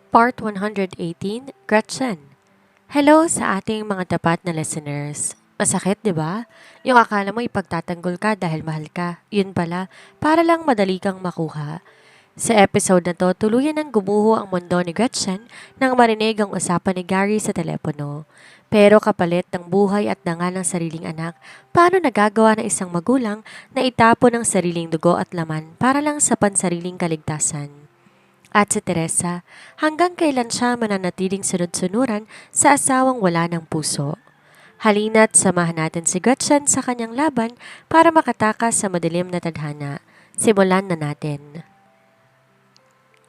Part 118, Gretchen. Hello sa ating mga tapat na listeners. Masakit, di ba? Yung akala mo ipagtatanggol ka dahil mahal ka. Yun pala, para lang madali kang makuha. Sa episode na to, tuluyan ng gumuho ang mundo ni Gretchen nang marinig ang usapan ni Gary sa telepono. Pero kapalit ng buhay at dangal ng sariling anak, paano nagagawa ng isang magulang na itapon ang sariling dugo at laman para lang sa pansariling kaligtasan? At si Teresa, hanggang kailan siya mananatiling sunod-sunuran sa asawang wala ng puso? Halina't samahan natin si Gretchen sa kanyang laban para makatakas sa madilim na tadhana. Simulan na natin.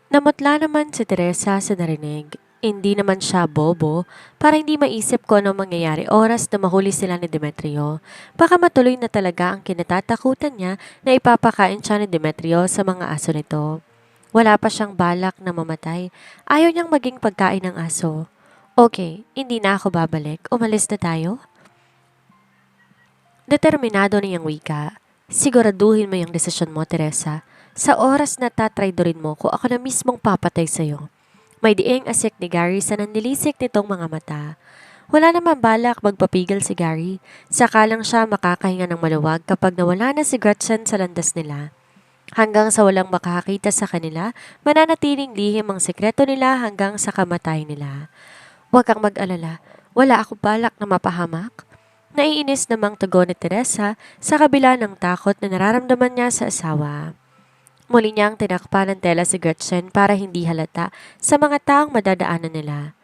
Namutla naman si Teresa sa narinig. Hindi naman siya bobo para hindi maisip ko anong mangyayari oras na mahuli sila ni Demetrio. Baka matuloy na talaga ang kinatatakutan niya na ipapakain siya ni Demetrio sa mga aso nito. Wala pa siyang balak na mamatay. Ayaw niyang maging pagkain ng aso. Okay, hindi na ako babalik. Umalis na tayo? Determinado niyang wika. Siguraduhin mo yung desisyon mo, Teresa. Sa oras na tatraydorin mo ko, ako na mismong papatay sa'yo. May dieng asik ni Gary sa nanlilisik nitong mga mata. Wala naman balak magpapigil si Gary. Saka lang siya makakahinga ng maluwag kapag nawala na si Gretchen sa landas nila. Hanggang sa walang makakakita sa kanila, mananatiling lihim ang sekreto nila hanggang sa kamatayan nila. Huwag kang mag-alala, wala ako balak na mapahamak. Naiinis namang tugon ni Teresa sa kabila ng takot na nararamdaman niya sa asawa. Muli niyang tinakpan ng tela si Gretchen para hindi halata sa mga taong madadaanan nila.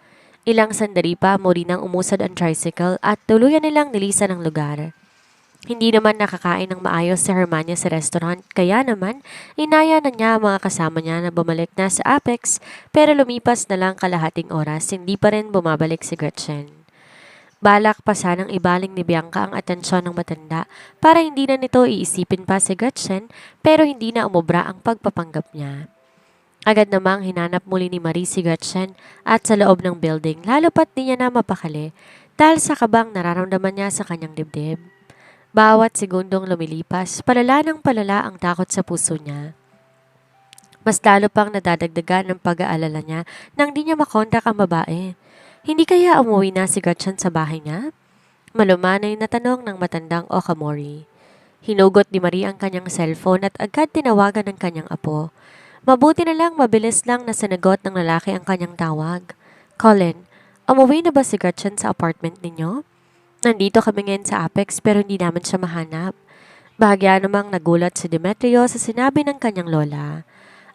Ilang sandali pa muli nang umusad ang tricycle at tuluyan nilang nilisan ang lugar. Hindi naman nakakain ng maayos si Hermania sa restaurant kaya naman inaya na niya ang mga kasama niya na bumalik na sa Apex pero lumipas na lang kalahating oras hindi pa rin bumabalik si Gretchen. Balak pa sanang ibaling ni Bianca ang atensyon ng matanda para hindi na nito iisipin pa si Gretchen pero hindi na umubra ang pagpapanggap niya. Agad namang hinanap muli ni Marie si Gretchen at sa loob ng building lalo pat di niya na mapakali dahil sa kabang nararamdaman niya sa kanyang dibdib. Bawat segundong lumilipas, palala ng palala ang takot sa puso niya. Mas lalo pang nadadagdagan ng pag-aalala niya nang di niya makontak ang babae. Hindi kaya umuwi na si Gretchen sa bahay niya? Malumanay na tanong ng matandang Okamori. Hinugot ni Marie ang kanyang cellphone at agad tinawagan ng kanyang apo. Mabuti na lang mabilis lang na sanagot ng lalaki ang kanyang tawag. Colin, umuwi na ba si Gretchen sa apartment ninyo? Nandito kami ngayon sa Apex pero hindi namin siya mahanap. Bahagya namang nagulat si Demetrio sa sinabi ng kanyang lola.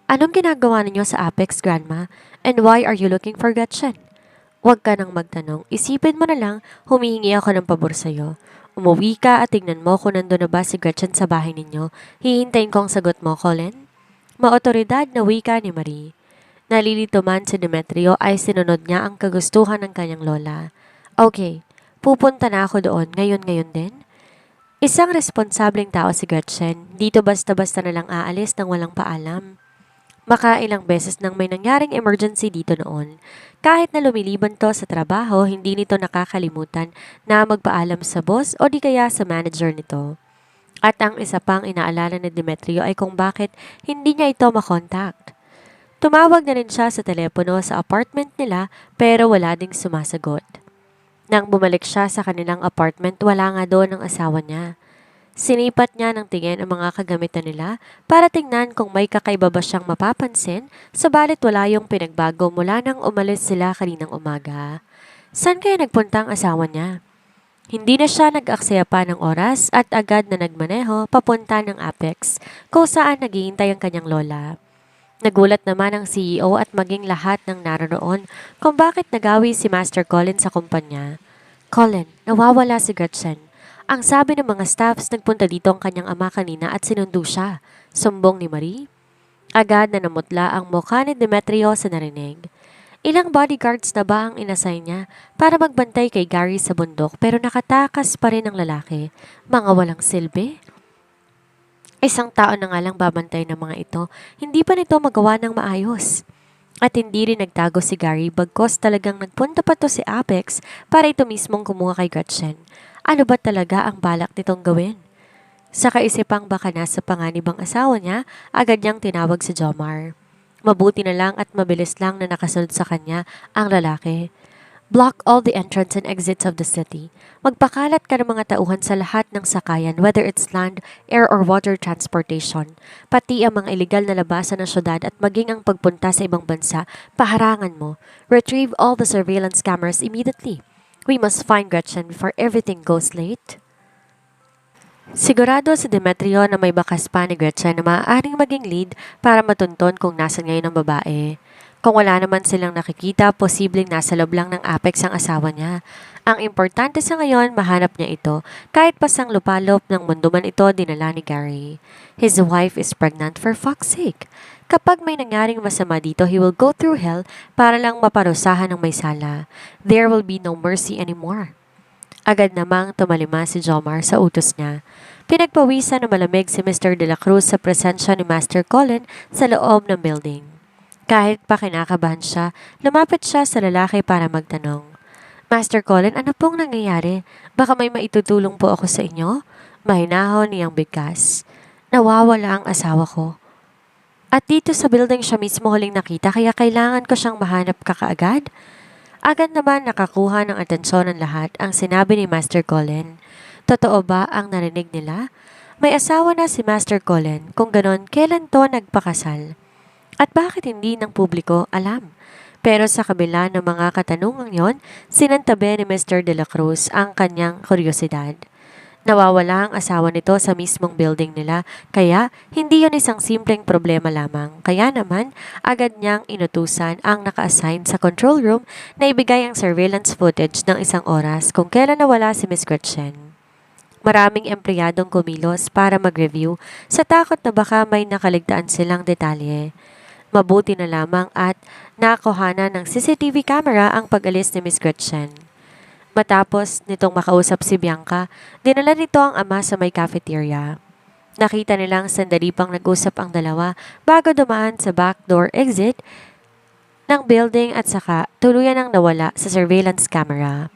Anong ginagawa ninyo sa Apex, Grandma? And why are you looking for Gretchen? Huwag ka nang magtanong. Isipin mo na lang, humihingi ako ng pabor sa'yo. Umuwi ka at tingnan mo kung nandun na ba si Gretchen sa bahay ninyo. Hihintayin ko ang sagot mo, Colin. Maotoridad na wika ni Marie. Nalilito man si Demetrio ay sinunod niya ang kagustuhan ng kanyang lola. Okay, pupunta na ako doon ngayon din. Isang responsableng tao si Gretchen. Dito basta-basta na lang aalis nang walang paalam. Makailang beses nang may nangyaring emergency dito noon. Kahit na lumiliban to sa trabaho, hindi nito nakakalimutan na magpaalam sa boss o di kaya sa manager nito. At ang isa pang inaalala ni Demetrio ay kung bakit hindi niya ito makontakt. Tumawag na rin siya sa telepono sa apartment nila pero wala ding sumasagot. Nang bumalik siya sa kanilang apartment, wala nga doon ang asawa niya. Sinipat niya ng tingin ang mga kagamitan nila para tingnan kung may kakaiba ba siyang mapapansin, sabalit wala yung pinagbago mula nang umalis sila kaninang umaga. Saan kaya nagpunta ang asawa niya? Hindi na siya nag-aksaya pa ng oras at agad na nagmaneho papunta ng Apex kung saan naghihintay ang kanyang lola. Nagulat naman ang CEO at maging lahat ng naroon kung bakit nagawi si Master Colin sa kumpanya. Colin, nawawala si Gretchen. Ang sabi ng mga staffs, nagpunta dito ang kanyang ama kanina at sinundo siya. Sumbong ni Marie. Agad na namutla ang mukha ni Demetrio sa narinig. Ilang bodyguards na ba ang inassign niya para magbantay kay Gary sa bundok pero nakatakas pa rin ang lalaki. Mga walang silbi. Isang tao na nga lang babantay ng mga ito, hindi pa nito magawa ng maayos. At hindi rin nagtago si Gary bagkos talagang nagpunta pa to si Apex para ito mismong kumuha kay Gretchen. Ano ba talaga ang balak nitong gawin? Sa kaisipang baka nasa panganib ang asawa niya, agad niyang tinawag si Jomar. Mabuti na lang at mabilis lang na nakasunod sa kanya ang lalaki. Block all the entrance and exits of the city. Magpakalat ka ng mga tauhan sa lahat ng sakayan, whether it's land, air, or water transportation. Pati ang mga illegal na labasan ng syudad at maging ang pagpunta sa ibang bansa, paharangan mo. Retrieve all the surveillance cameras immediately. We must find Gretchen before everything goes late. Sigurado si Demetrio na may bakas pa ni Gretchen na maaaring maging lead para matunton kung nasan ngayon ang babae. Kung wala naman silang nakikita, posibleng nasa loob lang ng Apex ang asawa niya. Ang importante sa ngayon, mahanap niya ito, kahit pasang lupalop ng mundo man ito dinala ni Gary. His wife is pregnant for fuck's sake. Kapag may nangyaring masama dito, he will go through hell para lang maparusahan ng may sala. There will be no mercy anymore. Agad namang tumalima si Jomar sa utos niya. Pinagpawisan na malamig si Mr. De La Cruz sa presensya ni Master Colin sa loob ng building. Kahit pa kinakabahan siya, lumapit siya sa lalaki para magtanong. Master Colin, ano pong nangyayari? Baka may maitutulong po ako sa inyo? Mahinahon niyang bigkas. Nawawala ang asawa ko. At dito sa building siya mismo huling nakita kaya kailangan ko siyang mahanap kakaagad? Agad naman nakakuha ng atensyon ng lahat ang sinabi ni Master Colin. Totoo ba ang narinig nila? May asawa na si Master Colin, kung ganon kailan to nagpakasal? At bakit hindi ng publiko alam? Pero sa kabila ng mga katanungang yon, sinantabi ni Mr. De La Cruz ang kanyang kuryosidad. Nawawala ang asawa nito sa mismong building nila, kaya hindi yon isang simpleng problema lamang. Kaya naman, agad niyang inutusan ang naka-assign sa control room na ibigay ang surveillance footage ng isang oras kung kailan nawala si Miss Gretchen. Maraming empleyadong kumilos para mag-review sa takot na baka may nakaligtaan silang detalye. Mabuti na lamang at nakuhanan ng CCTV camera ang pag-alis ni Miss Gretchen. Matapos nitong makausap si Bianca, dinala nito ang ama sa may cafeteria. Nakita nilang sandali pang nag-usap ang dalawa bago dumaan sa backdoor exit ng building at saka tuluyan ang nawala sa surveillance camera.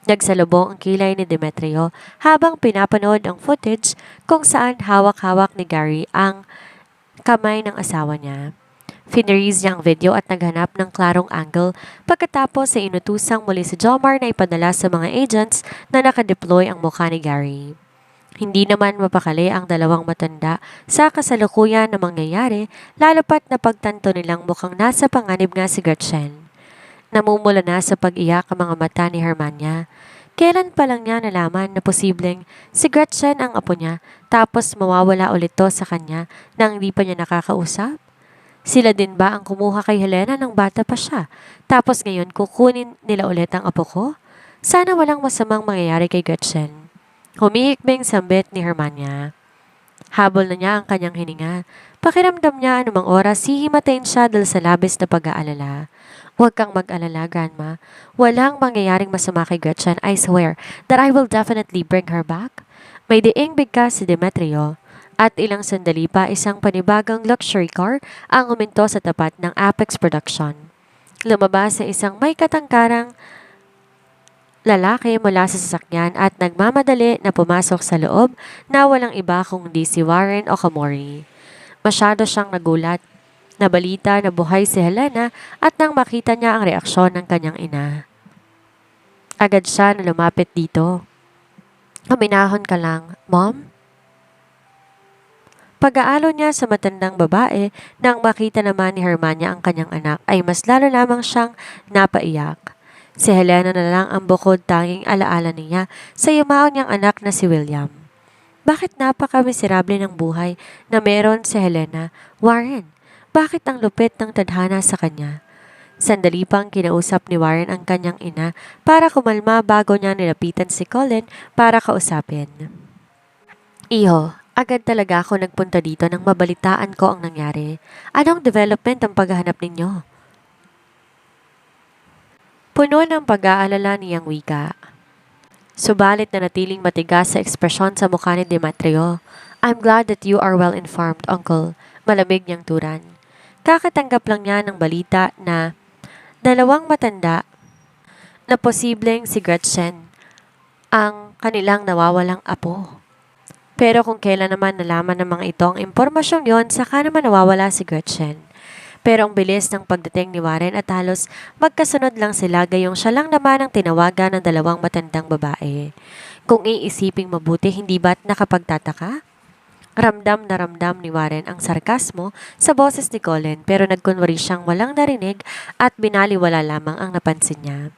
Nagsalubong ang kilay ni Demetrio habang pinapanood ang footage kung saan hawak-hawak ni Gary ang kamay ng asawa niya. Finreeze niya ang video at naghanap ng klarong angle pagkatapos ay inutusang muli si Jomar na ipadala sa mga agents na nakadeploy ang mukha ni Gary. Hindi naman mapakali ang dalawang matanda sa kasalukuyan na mangyayari lalo pat na pagtanto nilang mukhang nasa panganib nga si Gretchen. Namumula na sa pag-iyak ang mga mata ni Hermania. Kailan pa lang niya nalaman na posibleng si Gretchen ang apo niya tapos mawawala ulit to sa kanya nang hindi pa niya nakakausap? Sila din ba ang kumuha kay Helena nang bata pa siya? Tapos ngayon kukunin nila ulit ang apo ko? Sana walang masamang mangyayari kay Gretchen. Humihikbing sambit ni Hermania. Habol na niya ang kanyang hininga. Pakiramdam niya anumang oras hihimatayin siya dahil sa labis na pag-aalala. Huwag kang mag-alala, Grandma. Walang mangyayaring masama kay Gretchen. I swear that I will definitely bring her back. May diing bigkas si Demetrio. At ilang sandali pa isang panibagong luxury car ang uminto sa tapat ng Apex Production. Lumabas sa isang may katangkarang lalaki mula sa sasakyan at nagmamadali na pumasok sa loob na walang iba kundi si Warren Okamori. Masyado siyang nagulat. Nabalita na buhay si Helena at nang makita niya ang reaksyon ng kanyang ina. Agad siya na lumapit dito. Kaminahon ka lang, Mom? Pag-aalo niya sa matandang babae nang makita naman ni Hermania ang kanyang anak ay mas lalo lamang siyang napaiyak. Si Helena na lang ang bukod tanging alaala niya sa yumao niyang anak na si William. Bakit napaka-miserable ng buhay na meron si Helena? Warren, bakit ang lupit ng tadhana sa kanya? Sandali pang kinausap ni Warren ang kanyang ina para kumalma bago niya nilapitan si Colin para kausapin. Iho, agad talaga ako nagpunta dito nang mabalitaan ko ang nangyari. Anong development ang paghahanap ninyo? Puno ng pag-aalala niyang wika. Subalit na natiling matigas sa ekspresyon sa mukha ni Demetrio. I'm glad that you are well informed, Uncle. Malamig niyang turan. Kakatanggap lang niya ng balita na dalawang matanda na posibleng si Gretchen ang kanilang nawawalang apo. Pero kung kailan naman nalaman ng mga ito ang impormasyong yon, saka naman nawawala si Gretchen. Pero ang bilis ng pagdating ni Warren at halos magkasunod lang sila gayong siya lang naman ang tinawagan ng dalawang matandang babae. Kung iisiping mabuti, hindi ba't nakapagtataka? Ramdam na ramdam ni Warren ang sarkasmo sa boses ni Colin pero nagkunwari siyang walang narinig at binaliwala lamang ang napansin niya.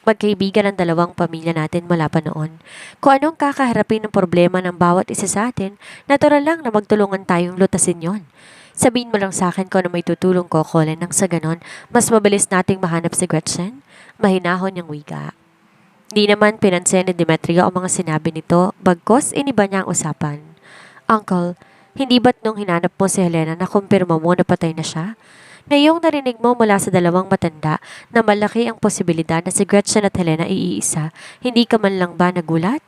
Magkaibigan ang dalawang pamilya natin mula pa noon. Kung anong kakaharapin ng problema ng bawat isa sa atin, natural lang na magtulungan tayong lutasin yon. Sabihin mo lang sa akin kung ano may tutulong ko, Colin, nang sa ganon, mas mabilis nating mahanap si Gretchen. Mahinahon niyang wika. Di naman pinansin ni Demetrio ang mga sinabi nito, bagkos iniba niya ang usapan. Uncle, hindi ba't nung hinanap mo si Helena na kumpirma mo na patay na siya? Ngayong narinig mo mula sa dalawang matanda na malaki ang posibilidad na si Gretchen at Helena iisa, hindi ka man lang ba nagulat?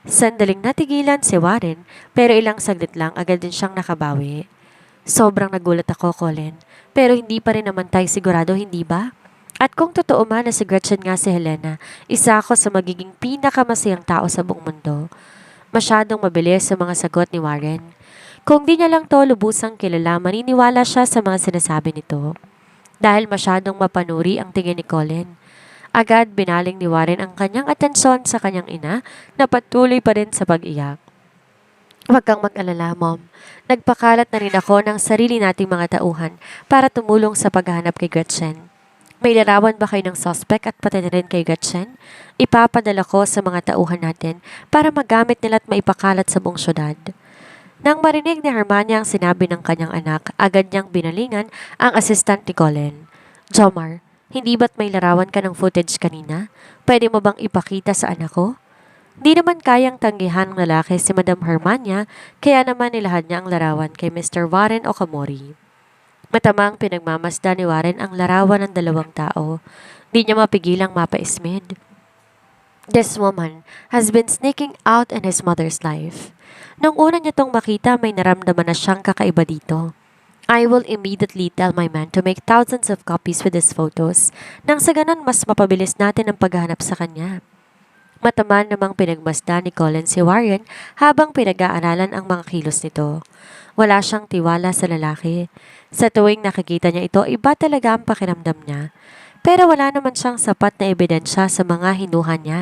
Sandaling natigilan si Warren pero ilang saglit lang agad din siyang nakabawi. Sobrang nagulat ako, Colin. Pero hindi pa rin naman tayo sigurado, hindi ba? At kung totoo man na si Gretchen nga si Helena, isa ako sa magiging pinakamasayang tao sa buong mundo. Masyadong mabilis sa mga sagot ni Warren. Kung di niya lang to lubusang kilala, maniniwala siya sa mga sinasabi nito. Dahil masyadong mapanuri ang tingin ni Colin. Agad binaling ni Warren ang kanyang atensyon sa kanyang ina na patuloy pa rin sa pag-iyak. Huwag kang mag-alala, Mom. Nagpakalat na rin ako ng sarili nating mga tauhan para tumulong sa paghahanap kay Gretchen. May larawan ba kayo ng suspect at pati na rin kay Gretchen? Ipapadala ko sa mga tauhan natin para magamit nila at maipakalat sa buong syudad. Nang marinig ni Hermania ang sinabi ng kanyang anak, agad niyang binalingan ang assistant ni Colin. Jomar, hindi ba't may larawan ka ng footage kanina? Pwede mo bang ipakita sa anak ko? Di naman kayang tanggihan ng lalaki si Madam Hermania, kaya naman nilahad niya ang larawan kay Mr. Warren Okamori. Matamang pinagmamasdan ni Warren ang larawan ng dalawang tao. Di niya mapigilang mapaismid. This woman has been sneaking out in his mother's life. Nung una niya tong makita, may naramdaman na siyang kakaiba dito. I will immediately tell my man to make thousands of copies with his photos nang sa ganun mas mapabilis natin ang paghahanap sa kanya. Mataman namang pinagmasdan ni Colin si Warren habang pinag-aaralan ang mga kilos nito. Wala siyang tiwala sa lalaki. Sa tuwing nakikita niya ito, iba talaga ang pakiramdam niya. Pero wala naman siyang sapat na ebidensya sa mga hinuha niya.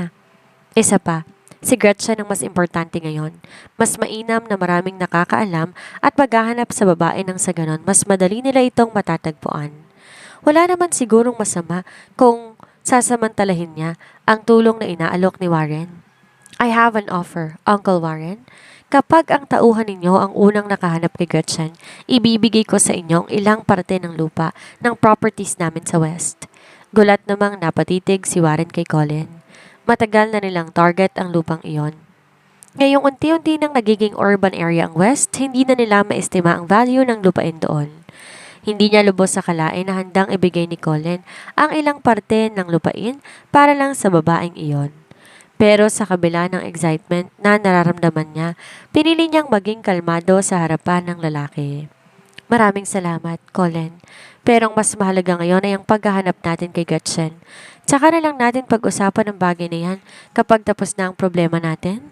Isa pa, si Gretchen ang mas importante ngayon. Mas mainam na maraming nakakaalam at maghahanap sa babae nang sa ganon mas madali nila itong matatagpuan. Wala naman sigurong masama kung sasamantalahin niya ang tulong na inaalok ni Warren. I have an offer, Uncle Warren. Kapag ang tauhan ninyo ang unang nakahanap kay Gretchen, ibibigay ko sa inyo ang ilang parte ng lupa ng properties namin sa West. Gulat namang napatitig si Warren kay Colin. Matagal na nilang target ang lupang iyon. Ngayong unti-unti nang nagiging urban area ang West, hindi na nila maestima ang value ng lupain doon. Hindi niya lubos sa kalain na handang ibigay ni Colin ang ilang parte ng lupain para lang sa babaeng iyon. Pero sa kabila ng excitement na nararamdaman niya, pinili niyang maging kalmado sa harapan ng lalaki. Maraming salamat, Colin. Pero ang mas mahalaga ngayon ay ang paghahanap natin kay Gretchen. Tsaka na lang natin pag-usapan ng bagay na yan kapag tapos na ang problema natin.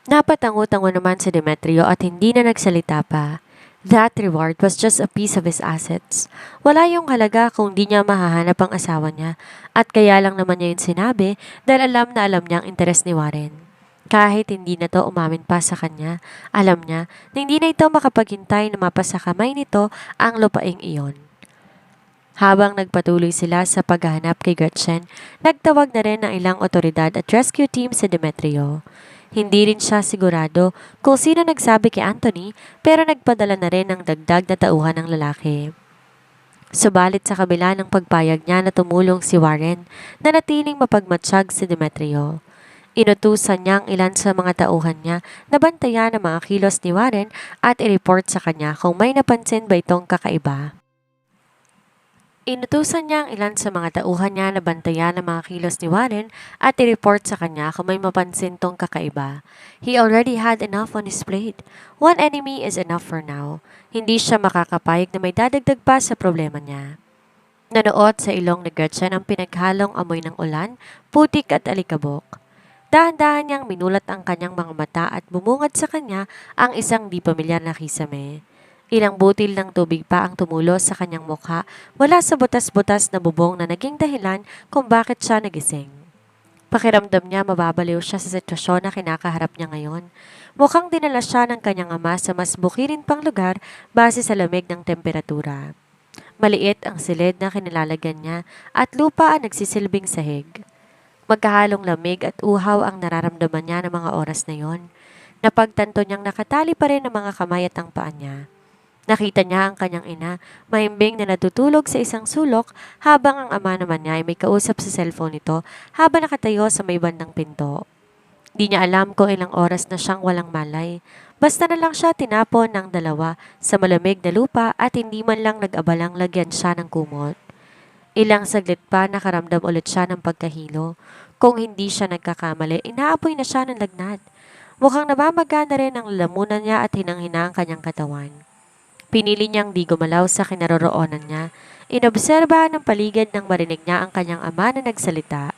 Napatango-tango naman si Demetrio at hindi na nagsalita pa. That reward was just a piece of his assets. Wala yung halaga kung di niya mahahanap ang asawa niya at kaya lang naman niya yung sinabi dahil alam na alam niya ang interes ni Warren. Kahit hindi na to umamin pa sa kanya, alam niya na hindi na ito makapaghintay na mapasa kamay nito ang lupaing iyon. Habang nagpatuloy sila sa paghahanap kay Gretchen, nagtawag na rin ng ilang otoridad at rescue team si Demetrio. Hindi rin siya sigurado kung sino nagsabi kay Anthony pero nagpadala na rin ng dagdag na tauhan ng lalaki. Subalit sa kabila ng pagpayag niya na tumulong si Warren, nanatiling mapagmatsyag si Demetrio. Inutusan niya ang ilan sa mga tauhan niya na bantayan ang mga kilos ni Warren at i-report sa kanya kung may napansin ba itong kakaiba. Inutusan niya ang ilan sa mga tauhan niya na bantayan ang mga kilos ni Warren at i-report sa kanya kung may mapansin tong kakaiba. He already had enough on his plate. One enemy is enough for now. Hindi siya makakapayag na may dadagdag pa sa problema niya. Nanood sa ilong ni Gretchen ang pinaghalong amoy ng ulan, putik at alikabok. Dahan-dahan niyang minulat ang kanyang mga mata at bumungad sa kanya ang isang di pamilyar na kisame. Ilang butil ng tubig pa ang tumulo sa kanyang mukha mula sa butas-butas na bubong na naging dahilan kung bakit siya nagising. Pakiramdam niya mababaliw siya sa sitwasyon na kinakaharap niya ngayon. Mukhang dinala siya ng kanyang ama sa mas bukirin pang lugar base sa lamig ng temperatura. Maliit ang silid na kinilalagyan niya at lupa ang nagsisilbing sahig. Magkahalong lamig at uhaw ang nararamdaman niya ng mga oras na yon. Napagtanto niyang nakatali pa rin ang mga kamay at ang paa niya. Nakita niya ang kanyang ina, mahimbing na natutulog sa isang sulok habang ang ama naman niya ay may kausap sa cellphone nito habang nakatayo sa may bandang pinto. Di niya alam kung ilang oras na siyang walang malay. Basta na lang siya tinapon ng dalawa sa malamig na lupa at hindi man lang nag-abalang lagyan siya ng kumot. Ilang saglit pa nakaramdam ulit siya ng pagkahilo. Kung hindi siya nagkakamali, inaapoy na siya ng lagnat. Mukhang namamaga na rin ang lalamunan niya at hinang-hina ang kanyang katawan. Pinili niyang di gumalaw sa kinaroroonan niya. Inobserbahan ng paligid nang marinig niya ang kanyang ama na nagsalita.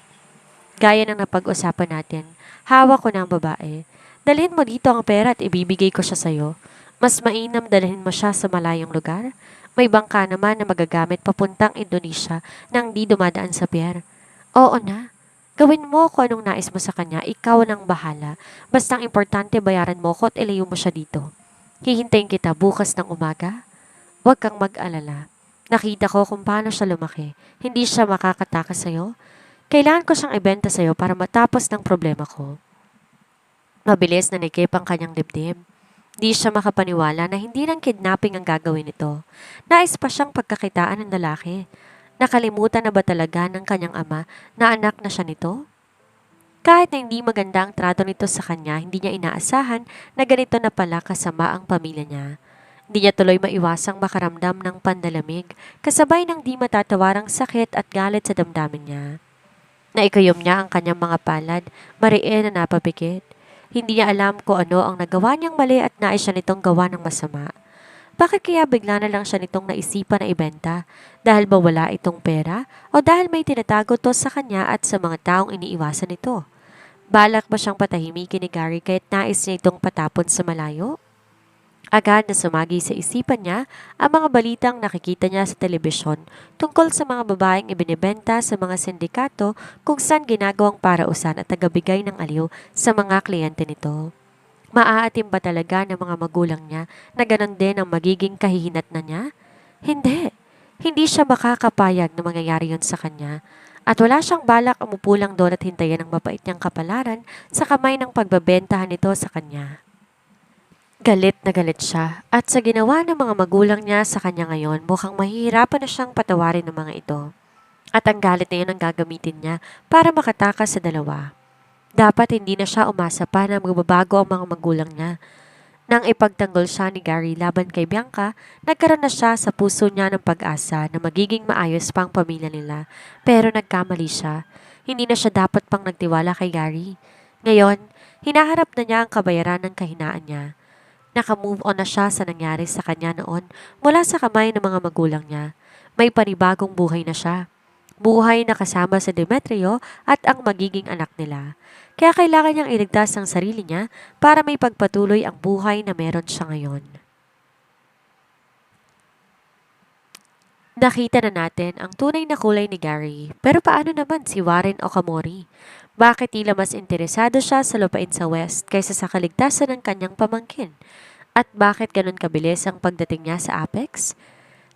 Gaya ng napag-usapan natin, hawak ko ng babae. Dalhin mo dito ang pera at ibibigay ko siya sa'yo. Mas mainam dalhin mo siya sa malayong lugar. May bangka naman na magagamit papuntang Indonesia nang di dumadaan sa pier. Oo na. Gawin mo kung anong nais mo sa kanya, ikaw nang bahala. Bastang importante bayaran mo ko at ilayo mo siya dito. Hihintayin kita bukas ng umaga. Huwag kang mag-alala. Nakita ko kung paano siya lumaki. Hindi siya makakatakas sa'yo. Kailangan ko siyang ibenta sa'yo para matapos ng problema ko. Mabilis na nikip ang kanyang dibdib. Di siya makapaniwala na hindi lang kidnapping ang gagawin nito. Nais pa siyang pagkakitaan ng lalaki. Nakalimutan na ba talaga ng kanyang ama na anak na siya nito? Kahit na hindi maganda ang trato nito sa kanya, hindi niya inaasahan na ganito na pala kasama ang pamilya niya. Hindi niya tuloy maiwasang makaramdam ng pandalamig, kasabay ng di matatawarang sakit at galit sa damdamin niya. Naikayom niya ang kanyang mga palad, mariin na napapikit. Hindi niya alam kung ano ang nagawa niyang mali at nais siya nitong gawa ng masama. Bakit kaya bigla na lang siya nitong naisipan na ibenta? Dahil ba wala itong pera? O dahil may tinatago to sa kanya at sa mga taong iniiwasan nito? Balak ba siyang patahimikin ni Gary kahit nais niya itong patapon sa malayo? Agad na sumagi sa isipan niya ang mga balitang nakikita niya sa telebisyon tungkol sa mga babaeng ibinebenta sa mga sindikato kung saan ginagawang parausan at tagabigay ng aliw sa mga kliyente nito. Maaatim ba talaga ng mga magulang niya na ganon din ang magiging kahihinat na niya? Hindi. Hindi siya makakapayag na mangyayari yon sa kanya. At wala siyang balak umupo lang doon at hintayin ang mabait niyang kapalaran sa kamay ng pagbabentahan nito sa kanya. Galit na galit siya at sa ginawa ng mga magulang niya sa kanya ngayon mukhang mahihirapan na siyang patawarin ng mga ito. At ang galit na yun ang gagamitin niya para makatakas sa dalawa. Dapat hindi na siya umasa pa na magbabago ang mga magulang niya. Nang ipagtanggol siya ni Gary laban kay Bianca, nagkaroon na siya sa puso niya ng pag-asa na magiging maayos pang pamilya nila. Pero nagkamali siya. Hindi na siya dapat pang nagtiwala kay Gary. Ngayon, hinaharap na niya ang kabayaran ng kahinaan niya. Naka-move on na siya sa nangyari sa kanya noon mula sa kamay ng mga magulang niya. May panibagong buhay na siya. Buhay na kasama sa Demetrio at ang magiging anak nila. Kaya kailangan niyang iligtas ang sarili niya para may pagpatuloy ang buhay na meron siya ngayon. Nakita na natin ang tunay na kulay ni Gary. Pero paano naman si Warren Okamori? Bakit tila mas interesado siya sa lupain sa West kaysa sa kaligtasan ng kanyang pamangkin? At bakit ganun kabilis ang pagdating niya sa Apex?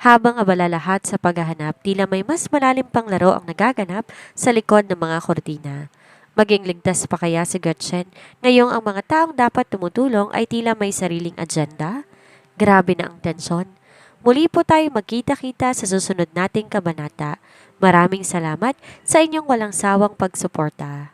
Habang abala lahat sa paghahanap, tila may mas malalim pang laro ang nagaganap sa likod ng mga kortina. Maging ligtas pa kaya si Gretchen ngayong ang mga taong dapat tumutulong ay tila may sariling agenda? Grabe na ang tensyon. Muli po tayo magkita-kita sa susunod nating kabanata. Maraming salamat sa inyong walang sawang pagsuporta.